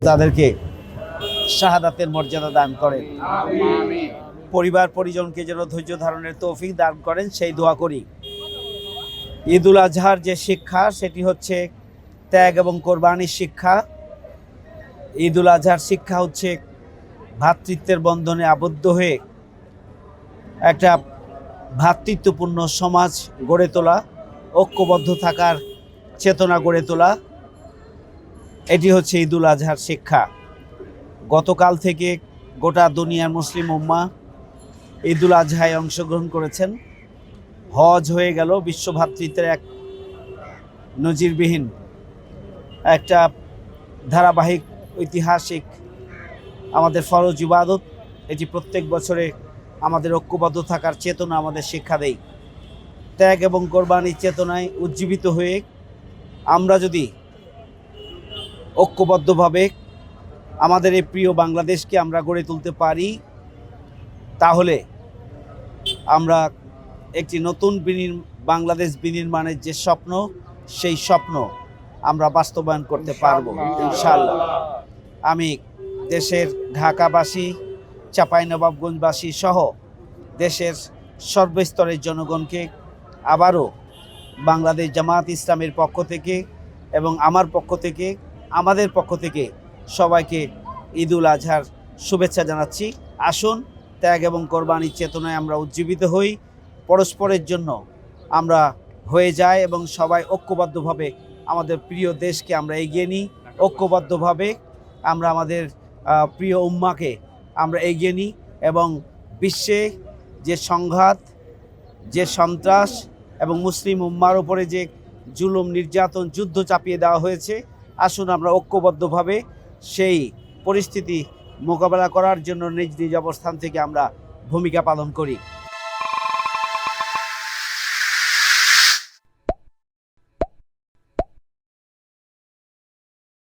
তাদেরকে শাহাদাতের মর্যাদা দান করেন। পরিবার পরিজনকে যেন ধৈর্য ধারণের তৌফিক দান করেন, সেই দোয়া করি। ঈদুল আজহার যে শিক্ষা, সেটি হচ্ছে ত্যাগ এবং কোরবানির শিক্ষা। ঈদুল আজহার শিক্ষা হচ্ছে ভ্রাতৃত্বের বন্ধনে আবদ্ধ হয়ে একটা ভ্রাতৃত্বপূর্ণ সমাজ গড়ে তোলা, ঐক্যবদ্ধ থাকার চেতনা গড়ে তোলা। এটি হচ্ছে ঈদুল আজহার শিক্ষা। গতকাল থেকে গোটা দুনিয়ার মুসলিম উম্মাহ ঈদুল আজহায় অংশগ্রহণ করেছেন। হজ হয়ে গেল বিশ্ব ভ্রাতৃত্বের এক নজিরবিহীন একটা ধারাবাহিক ঐতিহাসিক আমাদের ফরজ ইবাদত। এটি প্রত্যেক বছরে আমাদের ঐক্যবদ্ধ থাকার চেতনা আমাদের শিক্ষা দেয়। ত্যাগ এবং কোরবানির চেতনায় উজ্জীবিত হয়ে আমরা যদি ঐক্যবদ্ধভাবে আমাদের এই প্রিয় বাংলাদেশকে আমরা গড়ে তুলতে পারি, তাহলে আমরা একটি নতুন বাংলাদেশ বিনির্মাণের যে স্বপ্ন, সেই স্বপ্ন আমরা বাস্তবায়ন করতে পারব ইনশাআল্লাহ। আমি দেশের ঢাকাবাসী, চাঁপাইনবাবগঞ্জবাসী সহ দেশের সর্বস্তরের জনগণকে আবারও বাংলাদেশ জামায়াত ইসলামের পক্ষ থেকে এবং আমার পক্ষ থেকে, আমাদের পক্ষ থেকে সবাইকে ঈদুল আজহার শুভেচ্ছা জানাচ্ছি। আসুন ত্যাগ এবং কোরবানির চেতনায় আমরা উজ্জীবিত হই, পরস্পরের জন্য আমরা হয়ে যাই এবং সবাই ঐক্যবদ্ধভাবে আমাদের প্রিয় দেশকে আমরা এগিয়ে নিই। ঐক্যবদ্ধভাবে আমরা আমাদের প্রিয় উম্মাকে আমরা এগিয়ে নিই এবং বিশ্বে যে সংঘাত, যে সন্ত্রাস এবং মুসলিম উম্মার উপরে যে জুলুম, নির্যাতন, যুদ্ধ চাপিয়ে দেওয়া হয়েছে, আসুন আমরা ঐক্যবদ্ধভাবে সেই পরিস্থিতি মোকাবেলা করার জন্য নিজ নিজ অবস্থান থেকে আমরা ভূমিকা পালন করি।